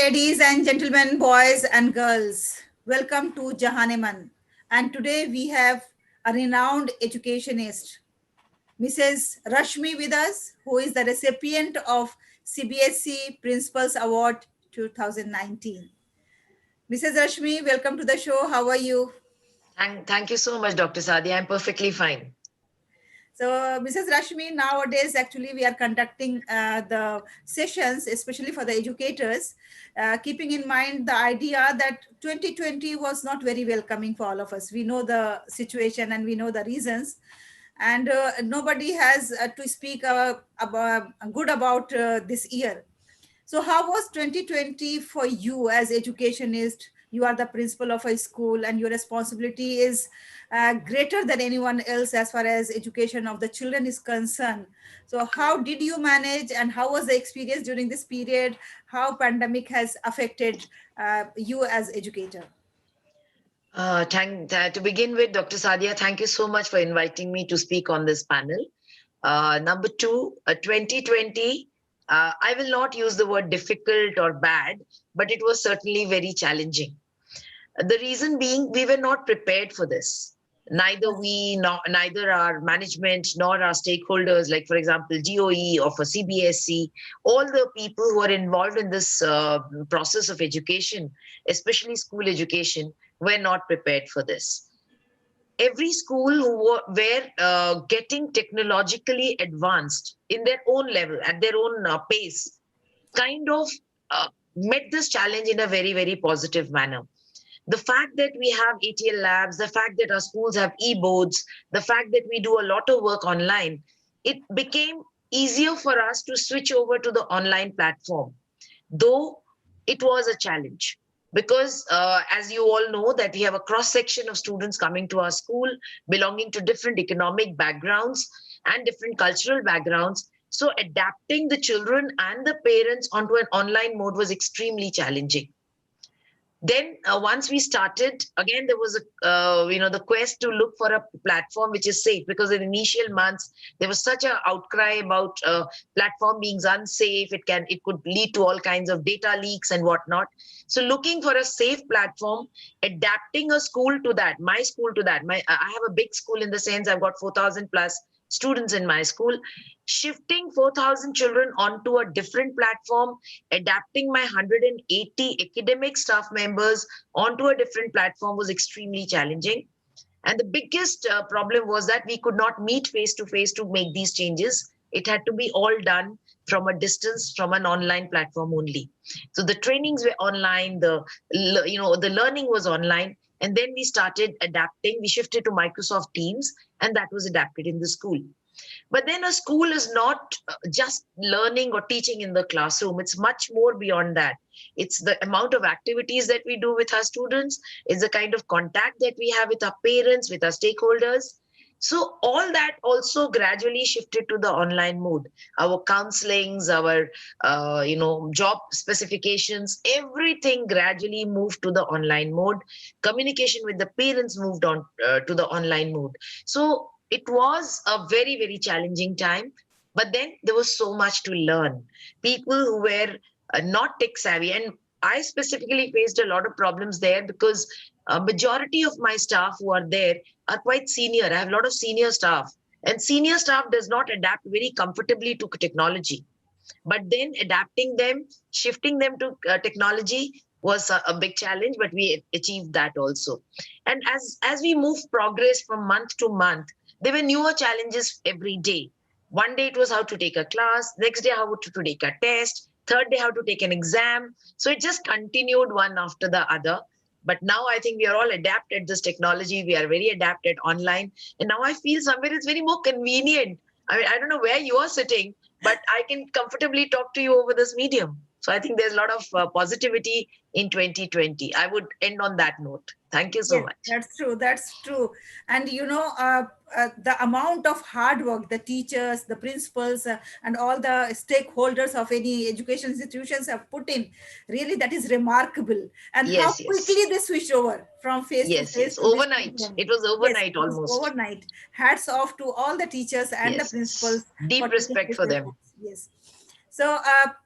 ladies and gentlemen, boys and girls. Welcome to JAHAN-E Mann. And today we have a renowned educationist, Mrs. Rashmi with us, who is the recipient of CBSE Principals Award 2019. Mrs. Rashmi, welcome to the show. How are you? Thank you so much, Dr. Sadi. I'm perfectly fine. So, Mrs. Rashmi, nowadays actually we are conducting the sessions, especially for the educators, keeping in mind the idea that 2020 was not very welcoming for all of us. We know the situation and we know the reasons, and nobody has to speak good about this year. So how was 2020 for you as educationist? You are the principal of a school and your responsibility is greater than anyone else as far as education of the children is concerned. So how did you manage and how was the experience during this period? How pandemic has affected you as educator? To begin with, Dr. Sadia, thank you so much for inviting me to speak on this panel. Number two, 2020, I will not use the word difficult or bad, but it was certainly very challenging. The reason being, we were not prepared for this. Neither our management nor our stakeholders, like for example, GOE or for CBSE, all the people who are involved in this process of education, especially school education, were not prepared for this. Every school who were getting technologically advanced in their own level, at their own pace, kind of met this challenge in a very, very positive manner. The fact that we have ATL labs, the fact that our schools have e-boards, the fact that we do a lot of work online, it became easier for us to switch over to the online platform, though it was a challenge. Because as you all know that we have a cross section of students coming to our school, belonging to different economic backgrounds and different cultural backgrounds. So adapting the children and the parents onto an online mode was extremely challenging. Then once we started, again there was the quest to look for a platform which is safe, because in initial months there was such an outcry about platform being unsafe. It could lead to all kinds of data leaks and whatnot. So looking for a safe platform, adapting a school to that, my school to that. I have a big school in the sense I've got 4,000 plus students in my school. Shifting 4,000 children onto a different platform, adapting my 180 academic staff members onto a different platform was extremely challenging. And the biggest problem was that we could not meet face to face to make these changes. It had to be all done from a distance, from an online platform only. So the trainings were online, the learning was online. And then we started adapting. We shifted to Microsoft Teams, and that was adapted in the school. But then a school is not just learning or teaching in the classroom. It's much more beyond that. It's the amount of activities that we do with our students. It's the kind of contact that we have with our parents, with our stakeholders. So all that also gradually shifted to the online mode. Our counselings, our job specifications, everything gradually moved to the online mode. Communication with the parents moved on to the online mode. So it was a very, very challenging time, but then there was so much to learn. People who were not tech savvy, and I specifically faced a lot of problems there, because a majority of my staff who are there are quite senior. I have a lot of senior staff, and senior staff does not adapt very comfortably to technology. But then adapting them, shifting them to technology was a big challenge, but we achieved that also. And as we move progress from month to month, there were newer challenges every day. One day it was how to take a class, next day how to take a test, third day how to take an exam. So it just continued one after the other. But now I think we are all adapted this technology. We are very adapted online. And now I feel somewhere it's very more convenient. I mean, I don't know where you are sitting, but I can comfortably talk to you over this medium. So I think there's a lot of positivity in 2020. I would end on that note. Thank you so Yes, much. that's true. That's true. And the amount of hard work the teachers, the principals, and all the stakeholders of any education institutions have put in, really, that is remarkable. And how Yes, yes. quickly they switched over from face to Yes, face yes. to this Overnight. medium. It was Yes, overnight it was almost. overnight. Hats off to all the teachers and the Yes, principals yes. Deep for taking respect this for them. efforts. Yes. So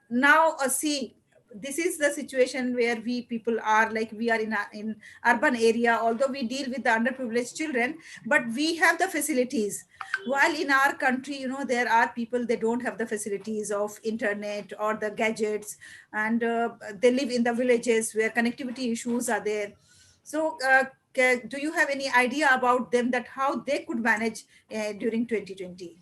now, see. this is the situation where we people are, like we are in urban area, although we deal with the underprivileged children, but we have the facilities. While in our country, there are people, they don't have the facilities of internet or the gadgets, and they live in the villages where connectivity issues are there. So do you have any idea about them, that how they could manage during 2020?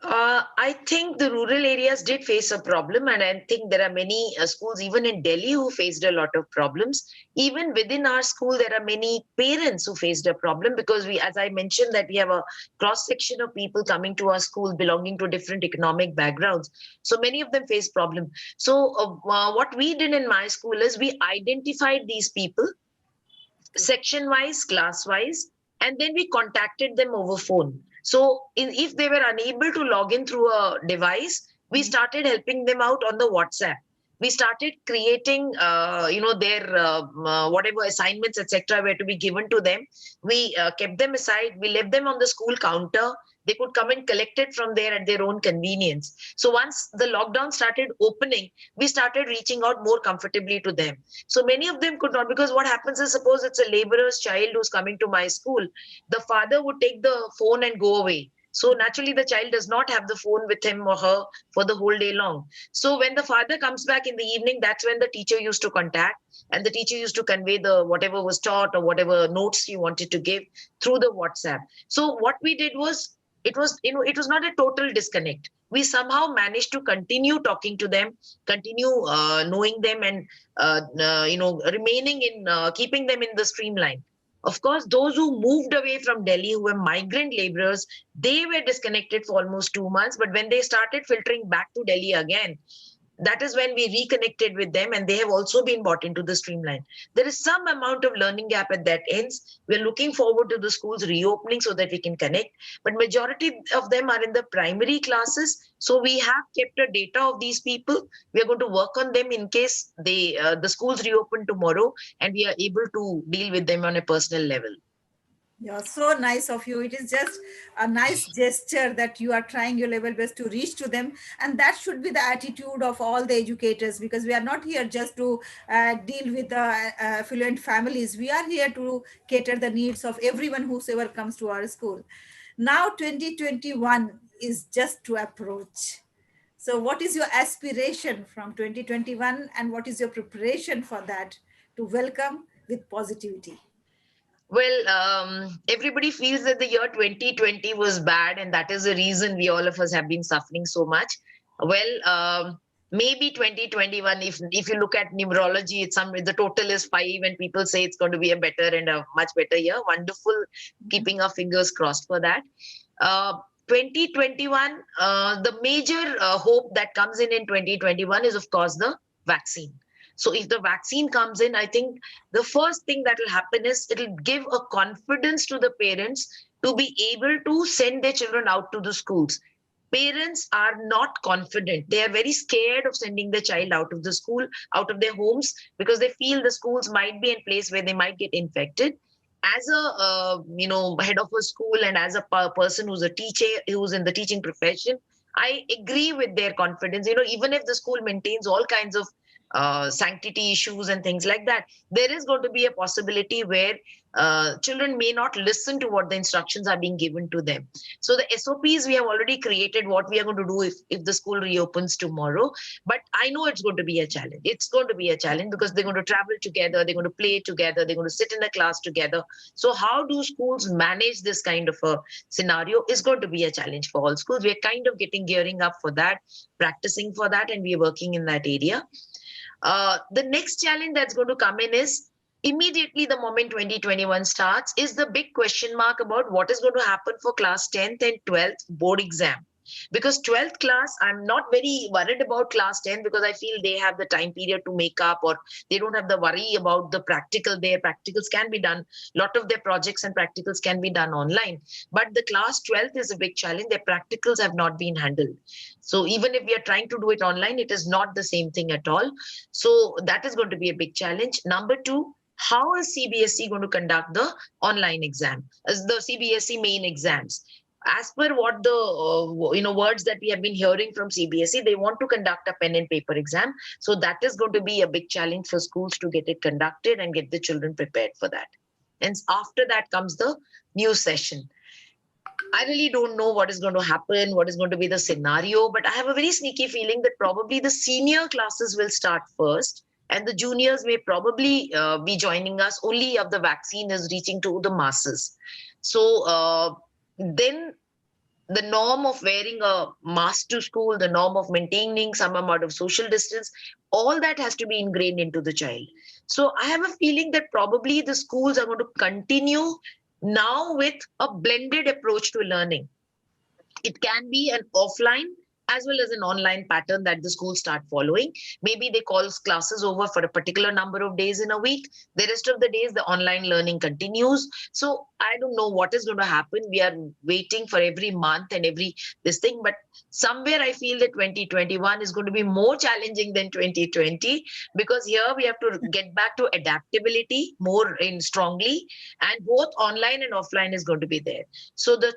I think the rural areas did face a problem, and I think there are many schools, even in Delhi, who faced a lot of problems. Even within our school, there are many parents who faced a problem because we, as I mentioned, that we have a cross section of people coming to our school belonging to different economic backgrounds. So many of them face problem. So what we did in my school is we identified these people Okay. section wise, class wise, and then we contacted them over phone. So if they were unable to log in through a device, we Mhm. started helping them out on the WhatsApp. We started creating, their whatever assignments, etc., were to be given to them. We kept them aside. We left them on the school counter. They could come and collect it from there at their own convenience. So once the lockdown started opening, we started reaching out more comfortably to them. So many of them could not, because what happens is, suppose it's a laborer's child who's coming to my school, the father would take the phone and go away. So naturally, the child does not have the phone with him or her for the whole day long. So when the father comes back in the evening, that's when the teacher used to contact, and the teacher used to convey the whatever was taught or whatever notes he wanted to give through the WhatsApp. So what we did was, it was not a total disconnect. We somehow managed to continue talking to them, continue knowing them, and remaining in keeping them in the streamline. Of course, those who moved away from Delhi, who were migrant laborers, they were disconnected for almost 2 months. But when they started filtering back to Delhi again, that is when we reconnected with them, and they have also been brought into the streamline. There is some amount of learning gap at that ends. We're looking forward to the schools reopening so that we can connect, but majority of them are in the primary classes. So we have kept a data of these people. We are going to work on them in case the schools reopen tomorrow, and we are able to deal with them on a personal level. Yeah, so nice of you. It is just a nice gesture that you are trying your level best to reach to them. And that should be the attitude of all the educators, because we are not here just to deal with the affluent families. We are here to cater the needs of everyone whosoever comes to our school. Now, 2021 is just to approach. So, what is your aspiration from 2021, and what is your preparation for that to welcome with positivity? Well, everybody feels that the year 2020 was bad, and that is the reason we all of us have been suffering so much. Well, maybe 2021, if you look at numerology, it's some the total is 5, and people say it's going to be a better and a much better year. Wonderful, keeping our fingers crossed for that. 2021, the major hope that comes in 2021 is, of course, the vaccine. So if the vaccine comes in, I think the first thing that will happen is it'll give a confidence to the parents to be able to send their children out to the schools. Parents are not confident. They are very scared of sending their child out of the school, out of their homes, because they feel the schools might be a place where they might get infected. As a head of a school, and as a person who's a teacher, who's in the teaching profession, I agree with their confidence. Even if the school maintains all kinds of sanctity issues and things like that, there is going to be a possibility where children may not listen to what the instructions are being given to them. So the SOPs we have already created, what we are going to do if the school reopens tomorrow. But I know it's going to be a challenge. It's going to be a challenge because they're going to travel together, they're going to play together, they're going to sit in a class together. So how do schools manage this kind of a scenario is going to be a challenge for all schools. We're kind of gearing up for that, practicing for that, and we're working in that area. The next challenge that's going to come in is immediately the moment 2021 starts is the big question mark about what is going to happen for class 10th and 12th board exam. Because 12th class, I'm not very worried about class 10 because I feel they have the time period to make up, or they don't have the worry about the practical. Their practicals can be done. A lot of their projects and practicals can be done online. But the class 12th is a big challenge. Their practicals have not been handled. So even if we are trying to do it online, it is not the same thing at all. So that is going to be a big challenge. Number two, how is CBSE going to conduct the online exam, as the CBSE main exams? as per what the words that we have been hearing from CBSE, they want to conduct a pen and paper exam. So that is going to be a big challenge for schools to get it conducted and get the children prepared for that. And after that comes the new session. I really don't know what is going to happen, what is going to be the scenario, but I have a very sneaky feeling that probably the senior classes will start first, and the juniors may probably be joining us only if the vaccine is reaching to the masses. So then the norm of wearing a mask to school, the norm of maintaining some amount of social distance, all that has to be ingrained into the child. So I have a feeling that probably the schools are going to continue now with a blended approach to learning. It can be an offline as well as an online pattern that the schools start following. Maybe they call classes over for a particular number of days in a week. The rest of the days, the online learning continues. So I don't know what is going to happen. We are waiting for every month and every this thing. But somewhere I feel that 2021 is going to be more challenging than 2020, because here we have to get back to adaptability more in strongly, and both online and offline is going to be there. So the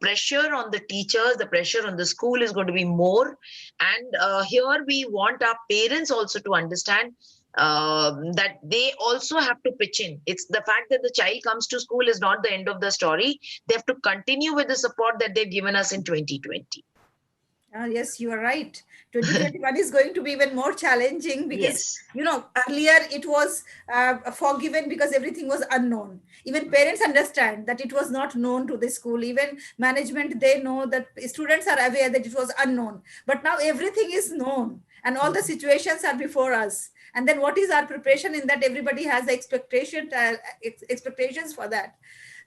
pressure on the teachers, the pressure on the school is going to be more. And here we want our parents also to understand that they also have to pitch in. It's the fact that the child comes to school is not the end of the story. They have to continue with the support that they've given us in 2020. Yes, you are right. 2021 is going to be even more challenging because, Yes. earlier it was forgiven because everything was unknown. Even parents understand that it was not known to the school. Even management, they know that students are aware that it was unknown. But now everything is known and all the situations are before us. And then what is our preparation in that? Everybody has the expectations for that.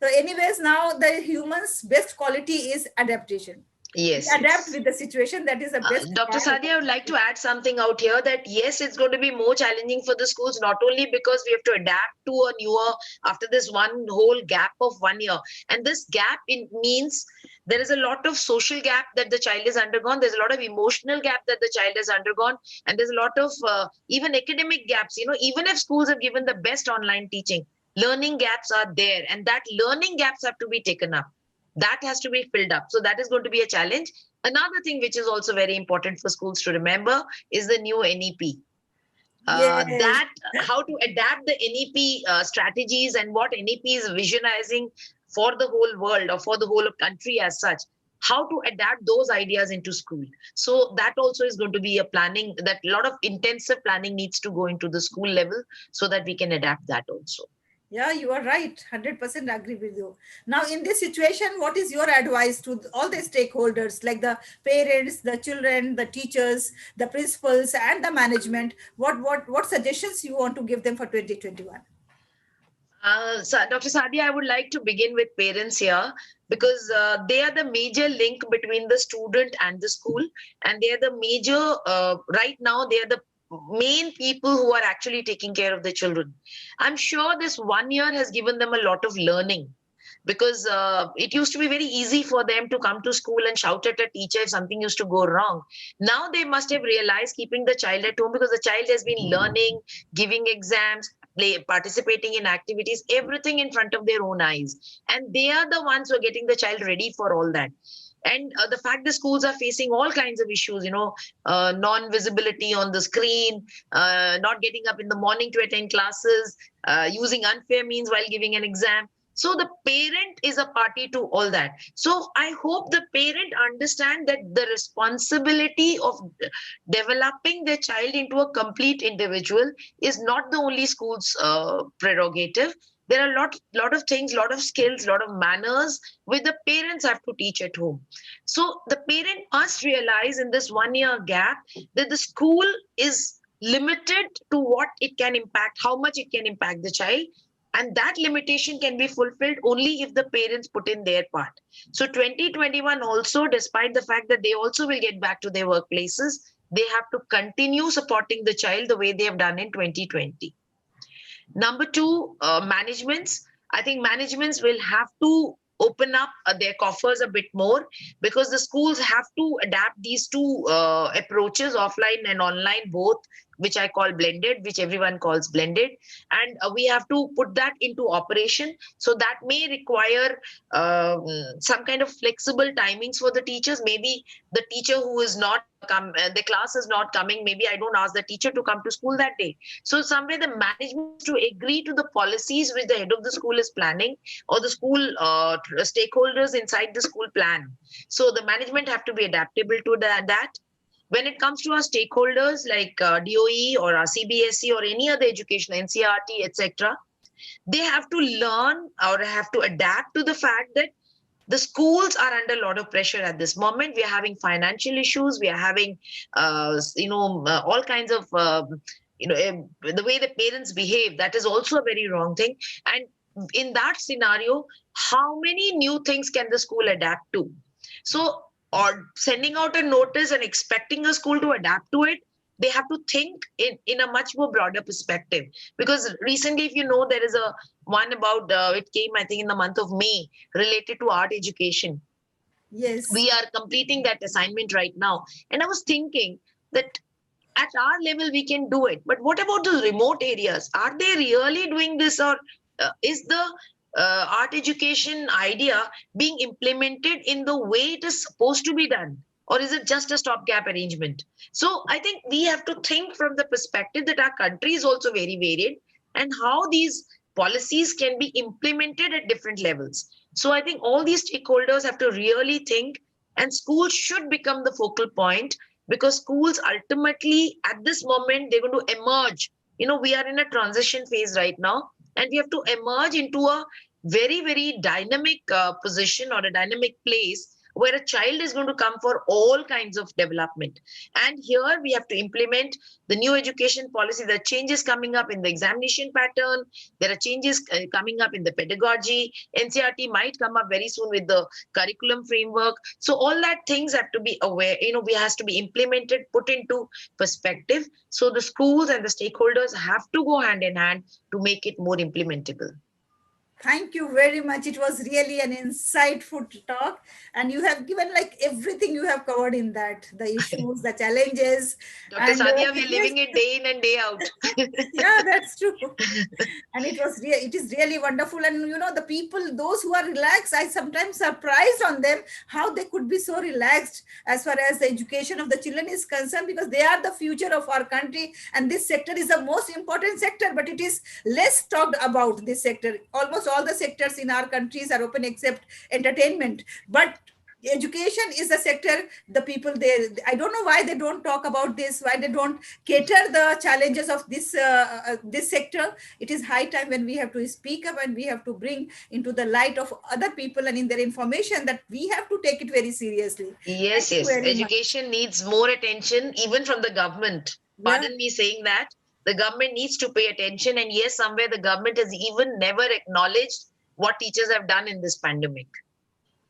So anyways, now the human's best quality is adaptation. We Yes, adapt yes. with the situation. That is the best Dr. part. Sadia, I would like to add something out here that yes, it's going to be more challenging for the schools, not only because we have to adapt to a newer, after this one whole gap of 1 year. And this gap means there is a lot of social gap that the child has undergone. There's a lot of emotional gap that the child has undergone. And there's a lot of even academic gaps. Even if schools have given the best online teaching, learning gaps are there. And that learning gaps have to be taken up. That has to be filled up. So that is going to be a challenge. Another thing which is also very important for schools to remember is the new NEP. Yes. That how to adapt the NEP strategies and what NEP is visionizing for the whole world or for the whole country as such. How to adapt those ideas into school. So that also is going to be a planning, that a lot of intensive planning needs to go into the school level so that we can adapt that also. Yeah, you are right. 100% agree with you. Now, in this situation, what is your advice to all the stakeholders, like the parents, the children, the teachers, the principals, and the management? What suggestions you want to give them for 2021? So, Dr. Sadia, I would like to begin with parents here, because they are the major link between the student and the school, and they are the major, right now, they are the main people who are actually taking care of the children. I'm sure this 1 year has given them a lot of learning, because it used to be very easy for them to come to school and shout at a teacher if something used to go wrong. Now they must have realized keeping the child at home, because the child has been learning, giving exams, participating in activities, everything in front of their own eyes. And they are the ones who are getting the child ready for all that. And the fact the schools are facing all kinds of issues, non-visibility on the screen, not getting up in the morning to attend classes, using unfair means while giving an exam. So the parent is a party to all that. So I hope the parent understand that the responsibility of developing their child into a complete individual is not the only school's prerogative. There are lot of things, lot of skills, lot of manners which the parents have to teach at home. So the parent must realize in this 1 year gap that the school is limited to what it can impact, how much it can impact the child. And that limitation can be fulfilled only if the parents put in their part. So 2021 also, despite the fact that they also will get back to their workplaces, they have to continue supporting the child the way they have done in 2020. Number two, managements. I think managements will have to open up their coffers a bit more, because the schools have to adapt these two approaches, offline and online both, which I call blended, which everyone calls blended, and we have to put that into operation. So that may require some kind of flexible timings for the teachers. Maybe the teacher who is not the class is not coming, maybe I don't ask the teacher to come to school that day. So somewhere the management has to agree to the policies which the head of the school is planning, or the school stakeholders inside the school plan. So the management have to be adaptable to that. When it comes to our stakeholders like DOE or our CBSE or any other education, NCRT, etc., they have to learn or have to adapt to the fact that the schools are under a lot of pressure at this moment. We are having financial issues. We are having, all kinds of, the way the parents behave. That is also a very wrong thing. And in that scenario, how many new things can the school adapt to? So, or sending out a notice and expecting a school to adapt to it, they have to think in a much more broader perspective. Because recently, if you know, there is a one about, it came, I think, in the month of May, related to art education. Yes. We are completing that assignment right now. And I was thinking that at our level, we can do it. But what about those remote areas? Are they really doing this, or is the art education idea being implemented in the way it is supposed to be done? Or is it just a stopgap arrangement? So I think we have to think from the perspective that our country is also very varied, and how these policies can be implemented at different levels. So I think all these stakeholders have to really think, and schools should become the focal point, because schools ultimately at this moment, they're going to emerge. We are in a transition phase right now, and we have to emerge into a very, very dynamic position, or a dynamic place, where a child is going to come for all kinds of development. And here we have to implement the new education policy. There are changes coming up in the examination pattern. There are changes coming up in the pedagogy. NCRT might come up very soon with the curriculum framework. So all that things have to be aware, we has to be implemented, put into perspective. So the schools and the stakeholders have to go hand in hand to make it more implementable. Thank you very much. It was really an insightful talk, and you have given like everything you have covered in that, the issues, the challenges, Dr. and Sadia, we are yes, living it day in and day out. yeah, that's true. And it is really wonderful. And the people, those who are relaxed, I sometimes surprised on them how they could be so relaxed as far as the education of the children is concerned, because they are the future of our country, and this sector is the most important sector, but it is less talked about. This sector, almost all the sectors in our countries are open except entertainment, but education is a sector, the people, I don't know why they don't talk about this, why they don't cater the challenges of this sector. It is high time when we have to speak up, and we have to bring into the light of other people and in their information, that we have to take it very seriously. Thank Yes, you yes. very much. Education needs more attention, even from the government. Yeah. Pardon me saying that. The government needs to pay attention. And yes, somewhere the government has even never acknowledged what teachers have done in this pandemic.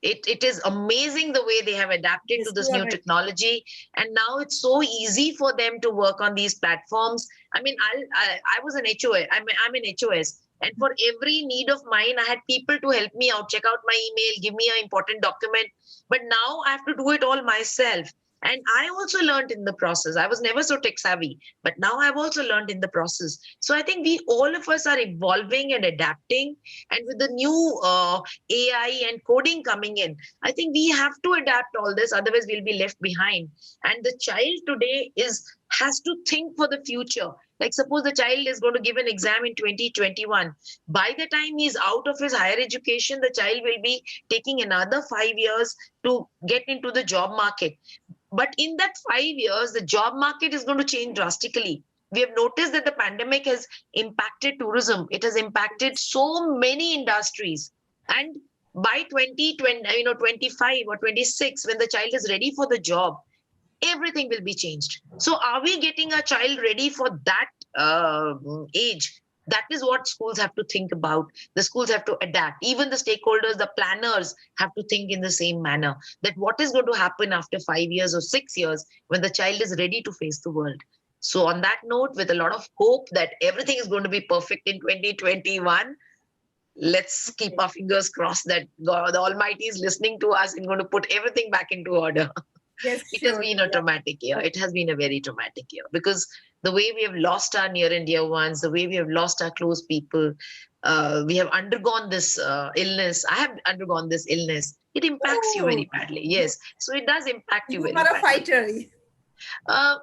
It is amazing the way they have adapted to Yes, you this are new right. technology, and now it's so easy for them to work on these platforms. I mean, I was an HOS. I'm an HOS, and for every need of mine, I had people to help me out, check out my email, give me an important document. But now I have to do it all myself. And I also learned in the process. I was never so tech savvy, but now I've also learned in the process. So I think we all of us are evolving and adapting. And with the new AI and coding coming in, I think we have to adapt all this, otherwise we'll be left behind. And the child today has to think for the future. Like suppose the child is going to give an exam in 2021. By the time he's out of his higher education, the child will be taking another 5 years to get into the job market. But in that 5 years, the job market is going to change drastically. We have noticed that the pandemic has impacted tourism. It has impacted so many industries. And by 2020, 25 or 26, when the child is ready for the job, everything will be changed. So are we getting a child ready for that age? That is what schools have to think about. The schools have to adapt. Even the stakeholders, the planners have to think in the same manner, that what is going to happen after 5 years or 6 years when the child is ready to face the world. So on that note, with a lot of hope that everything is going to be perfect in 2021, let's keep our fingers crossed that God, the Almighty is listening to us and going to put everything back into order. Yes, It has sure. been a traumatic year. It has been a very traumatic year because the way we have lost our near and dear ones, the way we have lost our close people, we have undergone this illness. I have undergone this illness. It impacts you Oh, very badly. Yes. So it does impact you you very are a badly. fighter.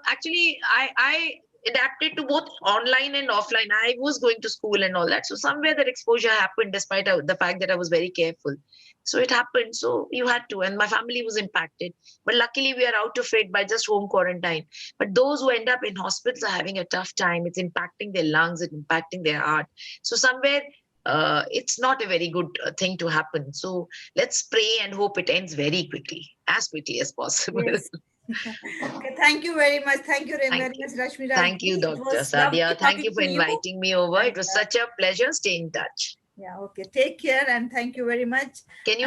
Actually, I adapted to both online and offline. I was going to school and all that. So somewhere that exposure happened despite the fact that I was very careful. So it happened. So you had to. And my family was impacted. But luckily, we are out of it by just home quarantine. But those who end up in hospitals are having a tough time. It's impacting their lungs, it's impacting their heart. So somewhere, it's not a very good thing to happen. So let's pray and hope it ends very quickly, as quickly as possible. Yes. Okay, thank you very much. Thank you Thank very you. much, Rashmi Thank Raji. you, It Dr. was lovely Sadia. Thank talking you for to you. inviting me over. And It was such a pleasure. Stay in touch. yeah, okay. Take care and thank you very much. Can you